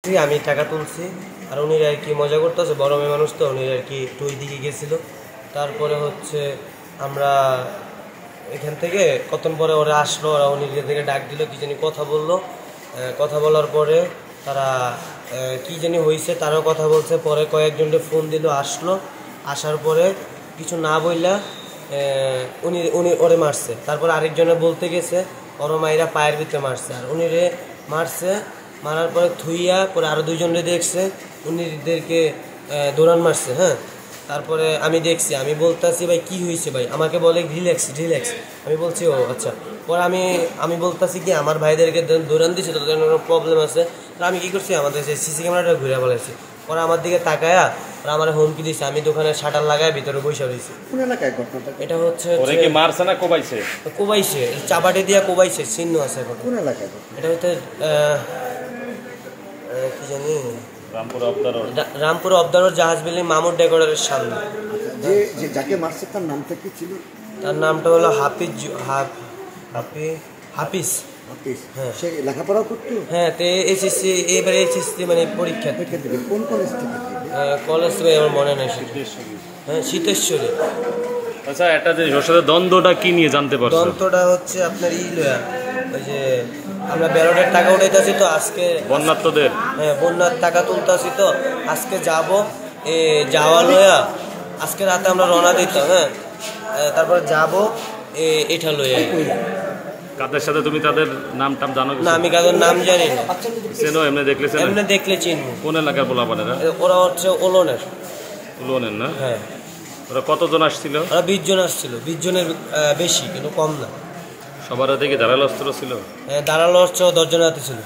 আমি টাকা তুলছি আর উনি আর কি মজা করতেছে, বড় মেয়ে মানুষ তো, উনি আর কি একটু ওই দিকে গেছিল। তারপরে হচ্ছে আমরা এখান থেকে কতক্ষণ পরে ওরা আসলো, ওরা উনি থেকে ডাক দিল, কি জানি কথা বললো। কথা বলার পরে তারা কি জানি হয়েছে, তারাও কথা বলছে। পরে কয়েকজনকে ফোন দিল, আসলো। আসার পরে কিছু না বললা উনি উনি ওরে মারছে। তারপর আরেকজনে বলতে গেছে ওর মাইরা পায়ের ভিতরে মারছে, আর উনি রে মারছে। মারার পরে থুইয়া পরে আরও দুইজনরে দেখছে, উনিদেরকে দৌড়ান মারছে। হ্যাঁ, তারপরে আমি দেখছি, আমি বলতেছি ভাই কি হয়েছে ভাই, আমাকে বলে রিল্যাক্স রিল্যাক্স। আমি বলছি ও আচ্ছা। পরে আমি বলতেছি কি আমার ভাইদেরকে দৌড়ান দিচ্ছে, তাদের প্রবলেম আছে। তো আমি কী করছি, আমাদের যে সিসি ক্যামেরাটা ঘুরে বলেছি। পরে আমার দিকে তাকায়া ওরা আমার হুমকি দিচ্ছে, আমি দোকানের শাটার লাগায় ভিতরে বসে রয়েছি। এটা হচ্ছে মারছে না কোবাইছে? কোবাইছে, চাপাটি দিয়া কোবাইছে, চিহ্ন আছে। এটা হচ্ছে কি জানি রামপুর অবদারর জাহাজ বিল্ডিং মামুর ডেকোরের সামনে। যাকে মারছে তার নামটা কি ছিল? তার নামটা হলো হাফিজ। হ্যাঁ, সে লেখাপড়া করতো। হ্যাঁ, তো এসএসসি এবারে এসএসসি মানে পরীক্ষা দেবে। কোন কলেজ থেকে? কলেজ থেকে আমার মনে নেই। হ্যাঁ, শীতেশ্বরী। আচ্ছা, একটা জিনিস, ওর সাথে দ্বন্দ্বটা কি নিয়ে জানতে পারছো? দ্বন্দ্বটা হচ্ছে আপনার লয়া, ওই যে আমরা ব্যালটের টাকা উঠাইতেছি তো আজকে বন্যার্থদের। হ্যাঁ, বন্যার টাকা তুলতেছি তো আজকে যাব যাওয়া লয়া আজকে রাতে আমরা রওনা দিতাম। হ্যাঁ, তারপরে যাব এটা লয়া। কাদের সাথে তুমি তাদের নাম টাম জানো? না, আমি কাদের নাম জানি না। চেনো? এমনি দেখলে চিনবো। কোন এলাকার পোলাপানেরা? ওরা হচ্ছে ওলনের না? হ্যাঁ। ওরা কতজন আসছিল? ওরা 20 জন আসছিল, 20 জনের বেশি, কিন্তু কম না। সবার হাতে কি ধারালো অস্ত্র ছিল? হ্যাঁ, ধারালো অস্ত্র 10 জনের হাতে ছিল।